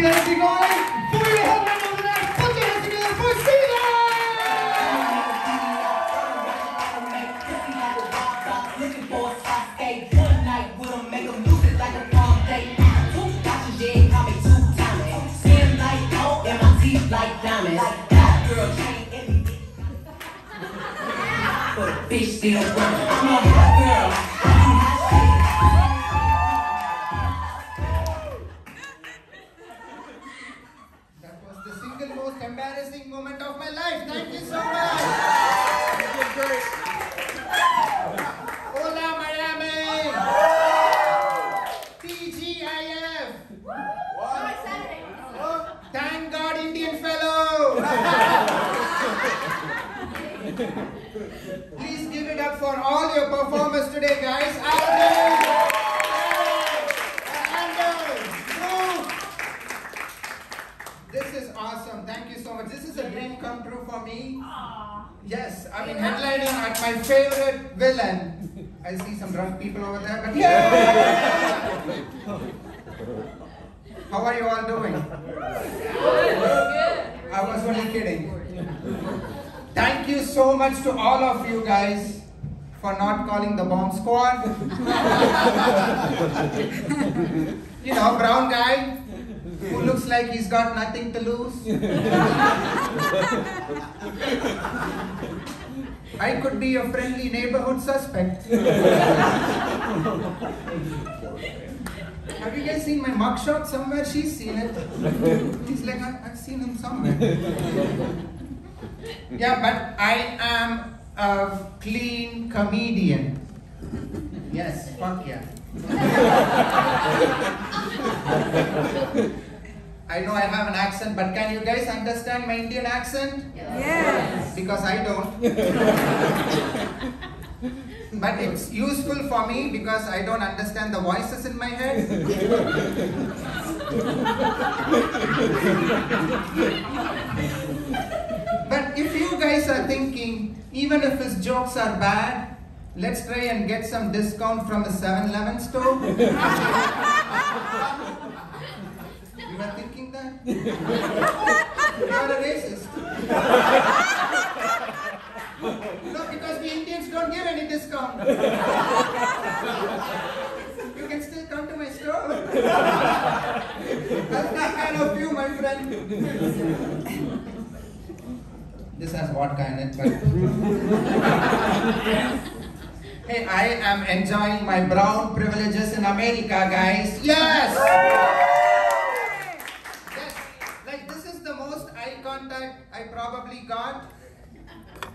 energy going. Put your hand over there. Put your hands together for Sila. Looking for a spot, stay one night with him, make him lose it like a prom date. Two watches, yeah, call me two times. Skin like gold and my teeth like diamonds. That girl chain every but a bitch still work. I'm a hot girl. That was the single most embarrassing moment of my life. Thank you so much. That was great. Hola Miami. TGIF. Thank God Indian fellow. Please give it up for all your performers today, guys. Alvin, Anders, Drew. This is awesome. Thank you so much. This is a dream come true for me. Yes, I mean headlining at my favorite villain. I see some drunk people over there, but yeah. How are you all doing? I was only kidding. Thank you so much to all of you guys for not calling the bomb squad. You know, brown guy who looks like he's got nothing to lose. I could be a friendly neighborhood suspect. Have you guys seen my mugshot somewhere? She's seen it. He's like, I've seen him somewhere. Yeah, but I am a clean comedian. Yes, fuck yeah. I know I have an accent, but can you guys understand my Indian accent? Yes. Because I don't. But it's useful for me because I don't understand the voices in my head. But if you guys are thinking, even if his jokes are bad, let's try and get some discount from the 7-Eleven store. You were thinking that? You are a racist. No, because we Indians don't give any discount. You can still come to my store. That's not kind of you, my friend. This has vodka in it, but... Hey, I am enjoying my brown privileges in America, guys. Yes! Yes, like this is the most eye contact I probably got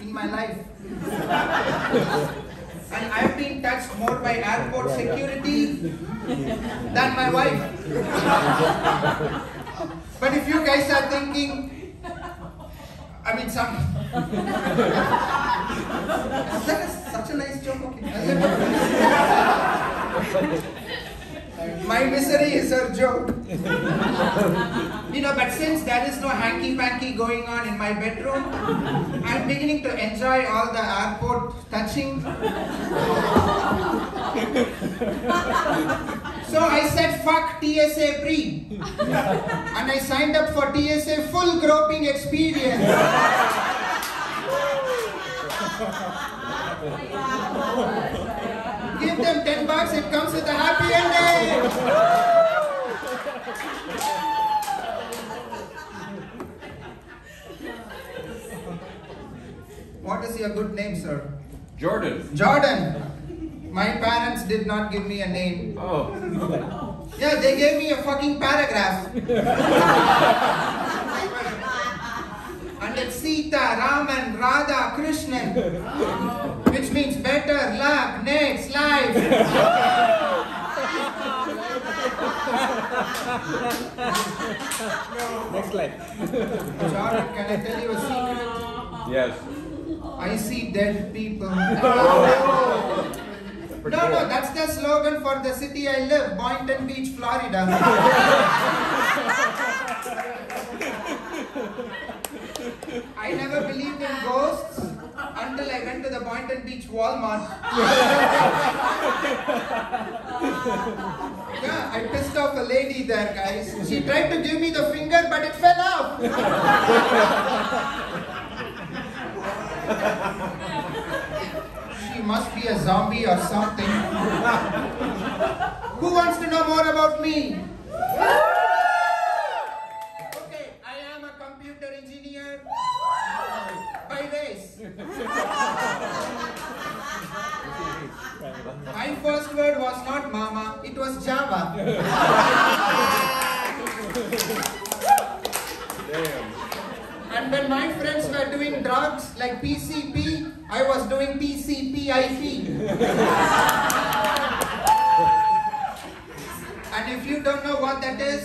in my life. And I've been touched more by airport security than my wife. But if you guys are thinking, I mean, that is such a nice joke. Okay. My misery is her joke. You know, but since there is no hanky-panky going on in my bedroom, I'm beginning to enjoy all the airport touching. So I said, fuck TSA pre. And I signed up for TSA full groping experience. Give them $10, it comes with a happy ending. What is your good name, sir? Jordan. Jordan. My parents did not give me a name. Oh. Yeah, they gave me a fucking paragraph. And it's Sita, Raman, Radha, Krishnan. Which means better, luck, next, life. Next life. Jordan, can I tell you a secret? Yes. I see dead people. No, that's the slogan for the city I live, Boynton Beach, Florida. I never believed in ghosts until I went to the Boynton Beach Walmart. Yeah, I pissed off a lady there, guys. She tried to give me the finger, but it fell off. She must be a zombie or something. Who wants to know more about me? Okay, I am a computer engineer by race. My first word was not mama, it was Java. Damn. And when my friends were doing drugs like PCP, I was doing PCPIP. And if you don't know what that is,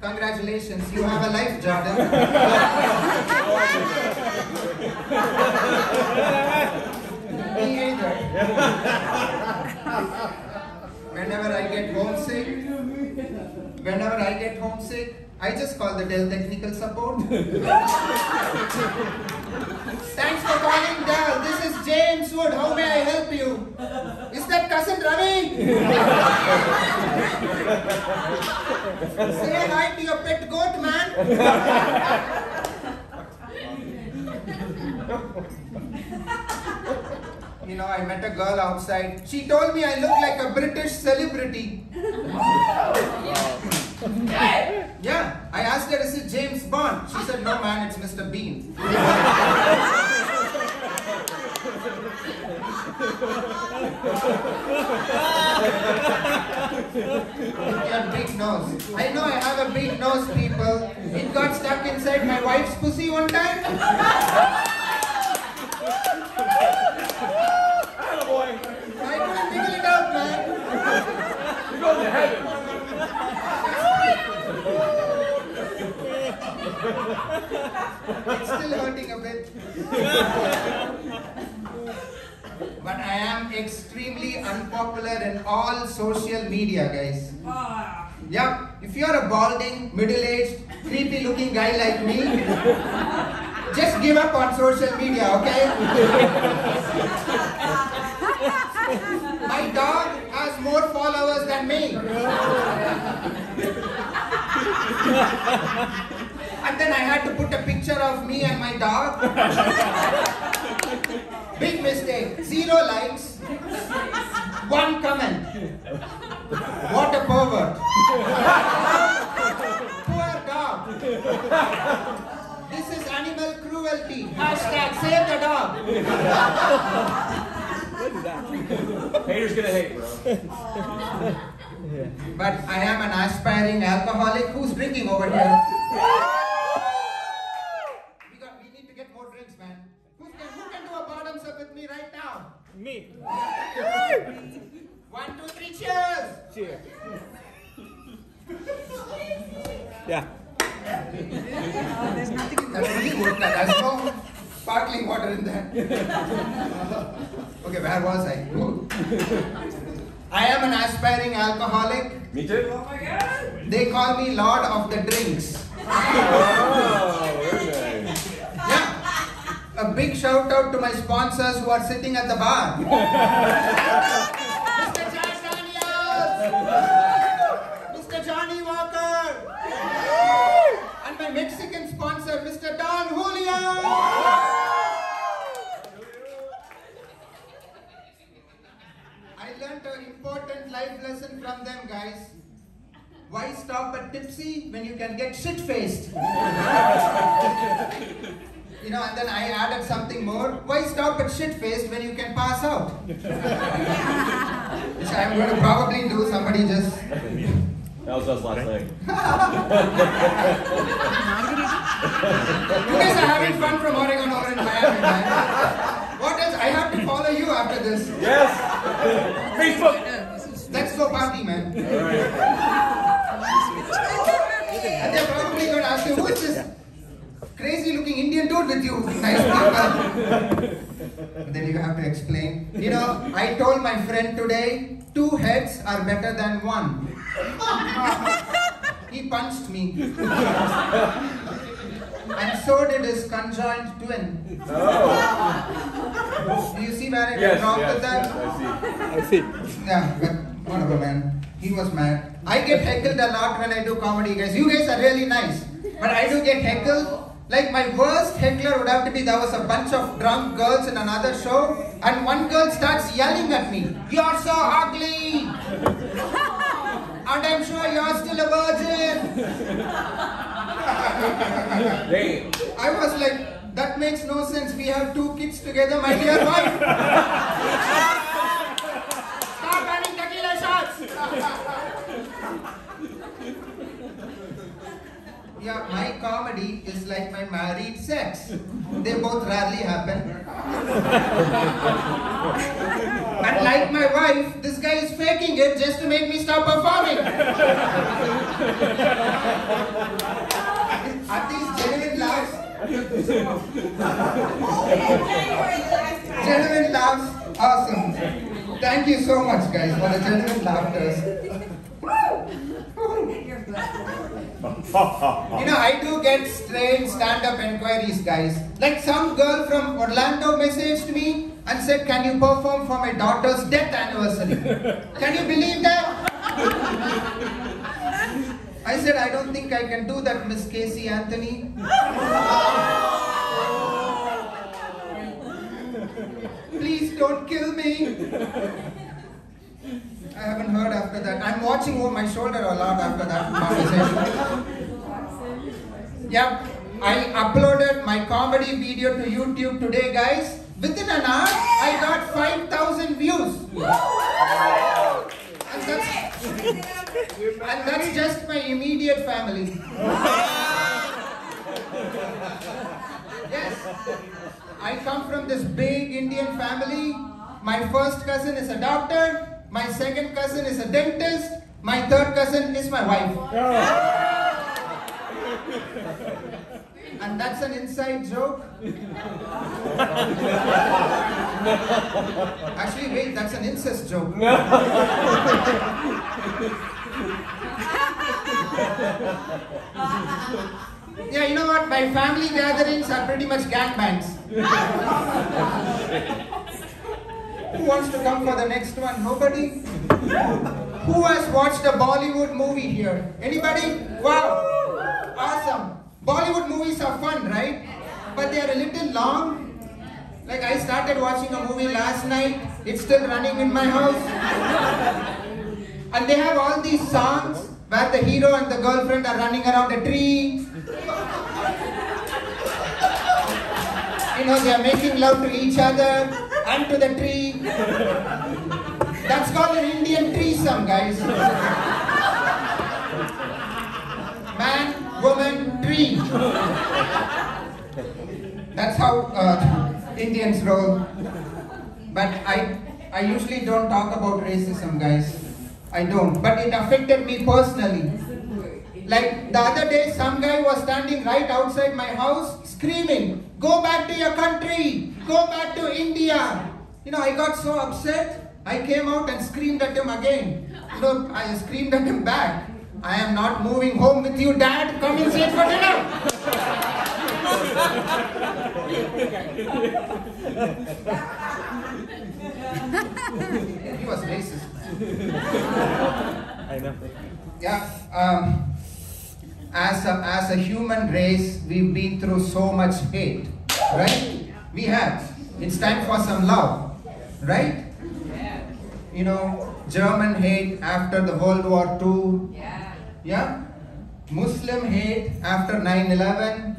congratulations, you have a life, Jordan. Me either. Whenever I get homesick, I just call the Dell technical support. Thanks for calling Dell. This is James Wood. How may I help you? Is that cousin Ravi? Say hi to your pet goat, man. You know, I met a girl outside. She told me I look like a British celebrity. Yeah, I asked her, is it James Bond? She said, no man, it's Mr. Bean. Your big nose. I know I have a big nose, people. It got stuck inside my wife's pussy one time. I couldn't wiggle it out, man. You're going to heaven. It's still hurting a bit. But I am extremely unpopular in all social media, guys. Yeah, if you're a balding, middle-aged, creepy-looking guy like me, just give up on social media, okay? My dog has more followers than me. And then I had to put a picture of me and my dog. Big mistake. 0 likes. 1 comment. What a pervert. Poor dog. This is animal cruelty. Hashtag save the dog. Haters gonna hate, bro. But I am an aspiring alcoholic. Who's drinking over here? We need to get more drinks, man. Who can do a bottoms up with me right now? Me. 1, 2, 3, cheers! Cheers. Yeah. There's nothing in that. There's no sparkling water in there. Okay, where was I? I am an aspiring alcoholic. Me too. They call me Lord of the Drinks. Oh, very nice. Yeah. A big shout out to my sponsors who are sitting at the bar. Mr. Josh Daniels! Mr. Johnny Walker! And my Mexican sponsor, Mr. Don Julio! I learned an important life lesson from them, guys. Why stop at tipsy when you can get shit-faced? You know, and then I added something more. Why stop at shit-faced when you can pass out? Which I'm going to probably do. Somebody just... That was us last night. You guys are having fun from Oregon over in Miami, man. What else? I have to follow you after this. Yes! Facebook! Let's go party, man. All right. And they're probably going to ask you, who is this crazy looking Indian dude with you? Nice people. But then you have to explain. You know, I told my friend today, 2 heads are better than 1. He punched me. And so did his conjoined twin. Oh. Do you see where I Yes, went wrong yes, with that? yes, I see. I see. Yeah, but whatever, man. He was mad. I get heckled a lot when I do comedy, guys. You guys are really nice. But I do get heckled. Like my worst heckler would have to be, there was a bunch of drunk girls in another show, and one girl starts yelling at me, "You're so ugly! And I'm sure you're still a virgin!" Damn. I was like, that makes no sense. We have 2 kids together, my dear wife. Stop having tequila shots! Yeah, my comedy is like my married sex. They both rarely happen. And like my wife, this guy is faking it just to make me stop performing. Are these genuine laughs? Genuine laughs? Awesome. Thank you so much, guys, for the genuine laughters. You know, I do get strange stand-up enquiries, guys. Like some girl from Orlando messaged me and said, "Can you perform for my daughter's death anniversary?" Can you believe that? I said, "I don't think I can do that, Miss Casey Anthony." Please don't kill me. I haven't heard after that. I'm watching over my shoulder a lot after that conversation. Yep, I uploaded my comedy video to YouTube today, guys. Within an hour, I got 5,000 views. And that's just my immediate family. Yes, I come from this big Indian family. My first cousin is a doctor. My second cousin is a dentist. My third cousin is my wife. And that's an inside joke. Actually, wait, that's an incest joke. Yeah, you know what? My family gatherings are pretty much gangbangs. Who wants to come for the next one? Nobody? Who has watched a Bollywood movie here? Anybody? Wow! Awesome! Bollywood movies are fun, right? But they are a little long. Like I started watching a movie last night. It's still running in my house. And they have all these songs where the hero and the girlfriend are running around a tree. You know, they are making love to each other and to the tree. That's called an Indian threesome, guys. Man, woman, tree. That's how Indians roll. But I usually don't talk about racism, guys. I don't. But it affected me personally. Like the other day, some guy was standing right outside my house screaming, "Go back to your country! Go back to India!" You know, I got so upset, I came out and screamed at him again. You know, I screamed at him back. "I am not moving home with you, Dad. Come inside for dinner." He was racist. I know. Yeah. As a human race, we've been through so much hate, right? We have. It's time for some love, right? You know, German hate after the World War II. Yeah? Muslim hate after 9/11.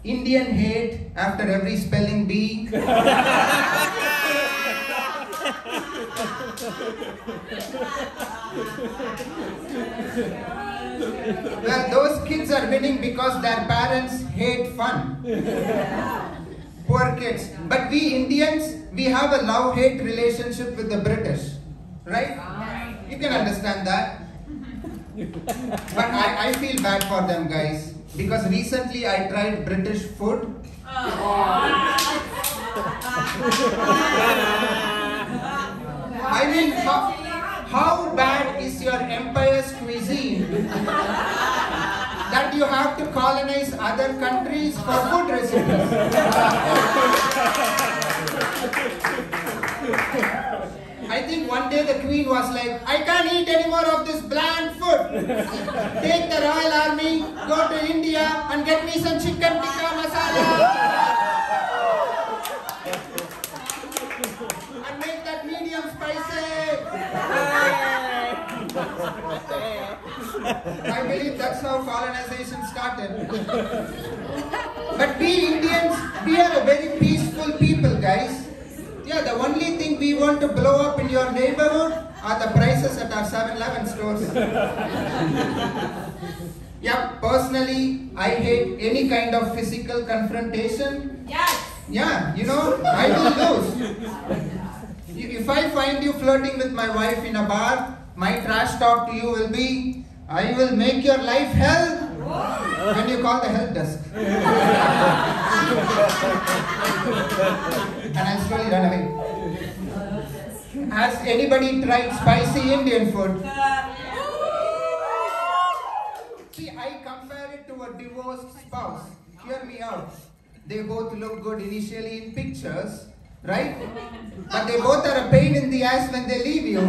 Indian hate after every spelling bee. Well, those kids are winning because their parents hate fun. Poor kids. But we Indians, we have a love-hate relationship with the British. Right? You can understand that. But I feel bad for them, guys. Because recently I tried British food. I mean, how bad is your empire's cuisine that you have to colonize other countries for food recipes? I think one day the queen was like, I can't eat any more of this bland food. Take the royal army, go to India and get me some chicken tikka masala. And make that medium spicy. I believe that's how colonization started. But we Indians, we are a very peaceful people, guys. Yeah, the only thing we want to blow up in your neighborhood are the prices at our 7-Eleven stores. Yeah, personally, I hate any kind of physical confrontation. Yes. Yeah, you know, I will lose. If I find you flirting with my wife in a bar, my trash talk to you will be, I will make your life hell when you call the help desk. And I'll slowly run away. Has anybody tried spicy Indian food? See, I compare it to a divorced spouse. Hear me out. They both look good initially in pictures, right? But they both are a pain in the ass when they leave you.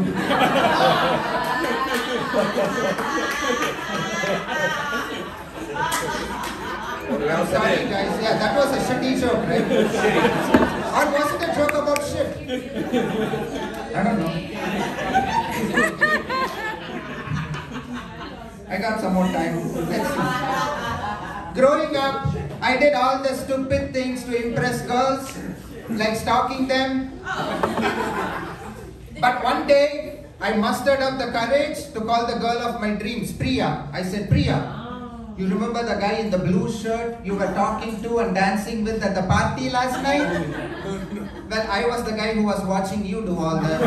I'm sorry guys, yeah, that was a shitty joke, right? Or was it a joke about shit? I don't know. I got some more time. Let's see. Growing up, I did all the stupid things to impress girls, like stalking them. But one day, I mustered up the courage to call the girl of my dreams, Priya. I said, Priya, you remember the guy in the blue shirt you were talking to and dancing with at the party last night? Well, I was the guy who was watching you do all the...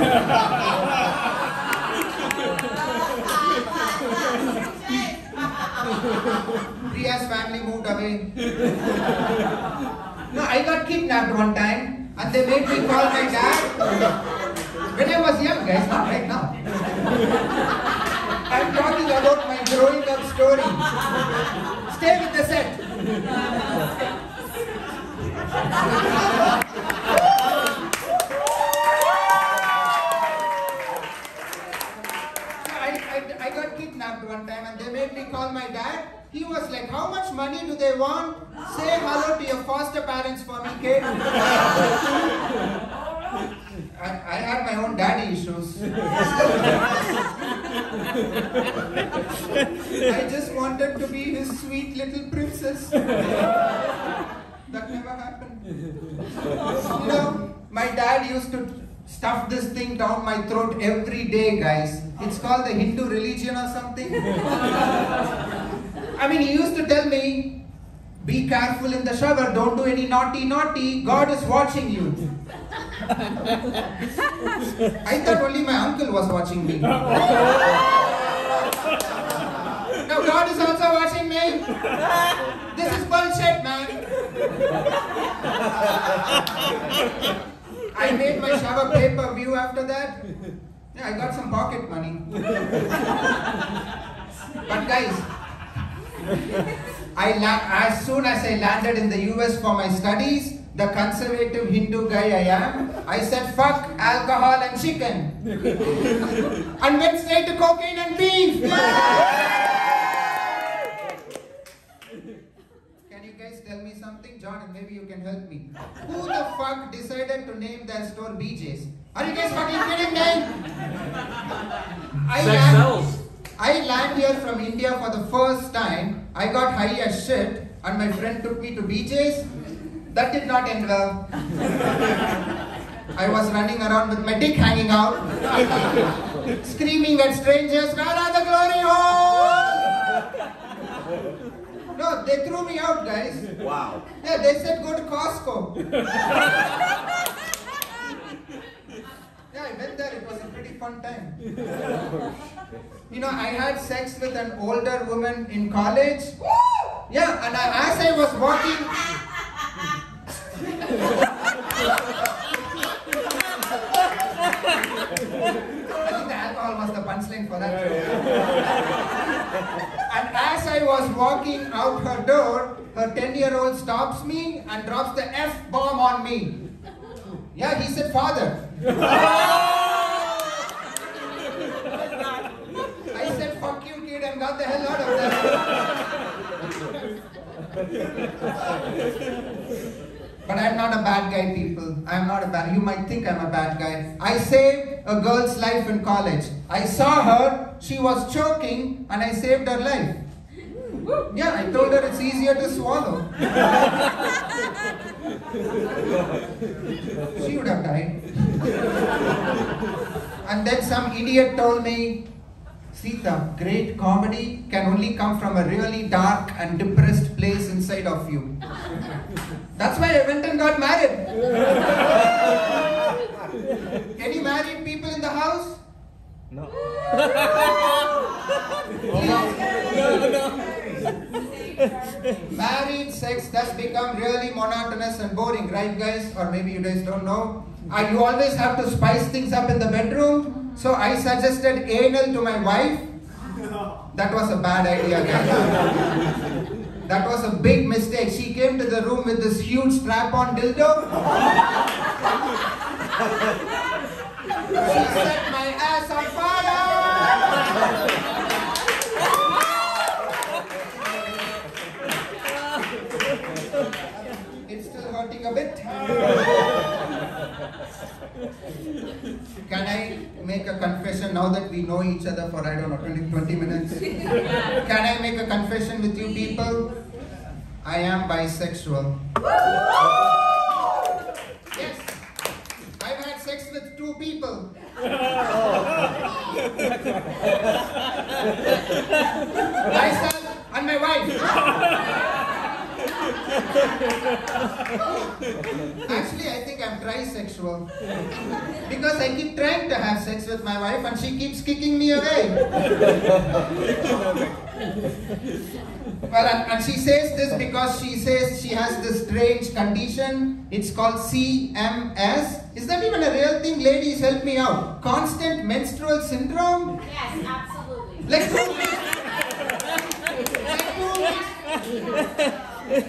Priya's family moved away. No, I got kidnapped one time and they made me call my dad. When I was young, guys, not right now. I'm talking about my growing up story. Stay with the set. I got kidnapped one time and they made me call my dad. He was like, how much money do they want? Say hello to your foster parents for me, kid. I had my own daddy issues. I just wanted to be his sweet little princess. That never happened. You know, my dad used to stuff this thing down my throat every day, guys. It's called the Hindu religion or something. I mean, he used to tell me, be careful in the shower, don't do any naughty, God is watching you. I thought only my uncle was watching me. Now God is also watching me. This is bullshit, man. I made my shower pay-per-view after that. Yeah, I got some pocket money. But guys, as soon as I landed in the US for my studies, the conservative Hindu guy I am, I said fuck alcohol and chicken. And went straight to cocaine and beef. Can you guys tell me something? John, and maybe you can help me. Who the fuck decided to name their store BJ's? Are you guys fucking kidding me? I land here from India for the first time. I got high as shit and my friend took me to BJ's. That did not end well. I was running around with my dick hanging out, screaming at strangers, where are the glory holes? No, they threw me out, guys. Wow. Yeah, they said go to Costco. Yeah, I went there. It was a pretty fun time. You know, I had sex with an older woman in college. Yeah, and as I was walking... I think the alcohol was the punchline for that joke. And as I was walking out her door, her 10-year-old stops me and drops the F-bomb on me. Yeah, he said, father. got the hell out of there. But I'm not a bad guy, people. I'm not a bad. You might think I'm a bad guy. I saved a girl's life in college. I saw her. She was choking, and I saved her life. Yeah, I told her it's easier to swallow. She would have died. And then some idiot told me, Sita, great comedy can only come from a really dark and depressed place inside of you. That's why I went and got married. Any married people in the house? No. Married sex does become really monotonous and boring, right guys? Or maybe you guys don't know. You always have to spice things up in the bedroom. So I suggested anal to my wife. That was a bad idea, guys. That was a big mistake. She came to the room with this huge strap-on dildo. She set my ass on fire! It's still hurting a bit. Can I make a confession now that we know each other for, I don't know, 20 minutes? Can I make a confession with you people? I am bisexual. Yes, I've had sex with 2 people. Myself and my wife. Actually, I think I'm trisexual. Because I keep trying to have sex with my wife and she keeps kicking me away. Well, and she says this because she says she has this strange condition. It's called CMS. Is that even a real thing? Ladies, help me out. Constant menstrual syndrome? Yes, absolutely. Like 2 weeks.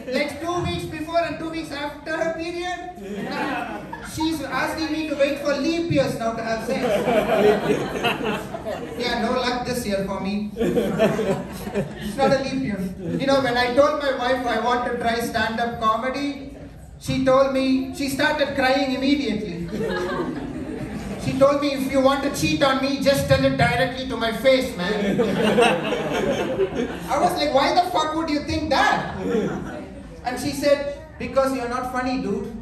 Like 2 weeks before and 2 weeks after her period? She's asking me to wait for leap years now to have sex. Yeah, no luck this year for me. It's not a leap year. You know, when I told my wife I want to try stand-up comedy, she told me, she started crying immediately. She told me, if you want to cheat on me, just tell it directly to my face, man. I was like, why the fuck would you think that? And she said, because you're not funny, dude.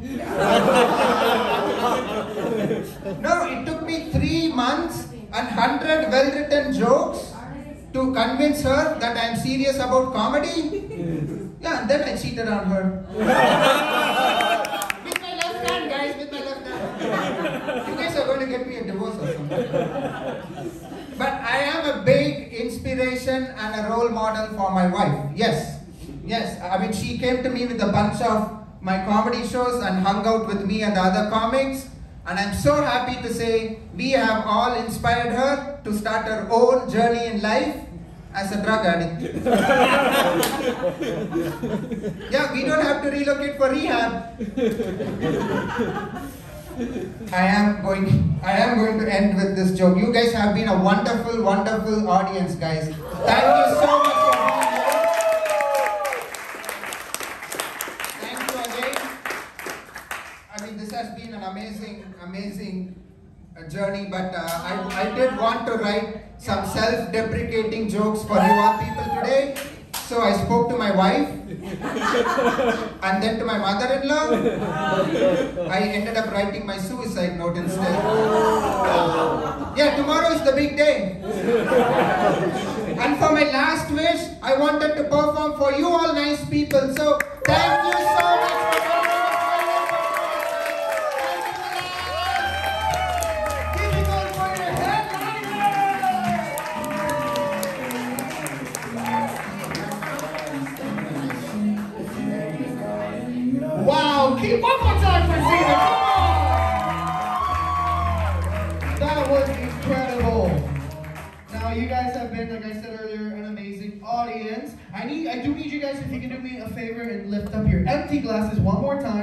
No, it took me 3 months and 100 well-written jokes to convince her that I'm serious about comedy. Yeah, and then I cheated on her. With my left hand, guys, with my left hand. You guys are going to get me a divorce or something. But I am a big inspiration and a role model for my wife. Yes. Yes. I mean, she came to me with a bunch of my comedy shows and hung out with me and the other comics. And I'm so happy to say we have all inspired her to start her own journey in life as a drug addict. Yeah, we don't have to relocate for rehab. I am going to end with this joke. You guys have been a wonderful, wonderful audience, guys. Thank you so much for being here. Thank you again. I mean, this has been an amazing journey, but I did want to write some self-deprecating jokes for you all people today. So I spoke to my wife and then to my mother-in-law. I ended up writing my suicide note instead. Yeah, tomorrow is the big day. And for my last wish, I wanted to perform for you all nice people. So thank you so much for coming. Wow, keep one more time for Zena, come on! That was incredible. Now you guys have been, like I said earlier, an amazing audience. I do need you guys, if you can do me a favor and lift up your empty glasses one more time.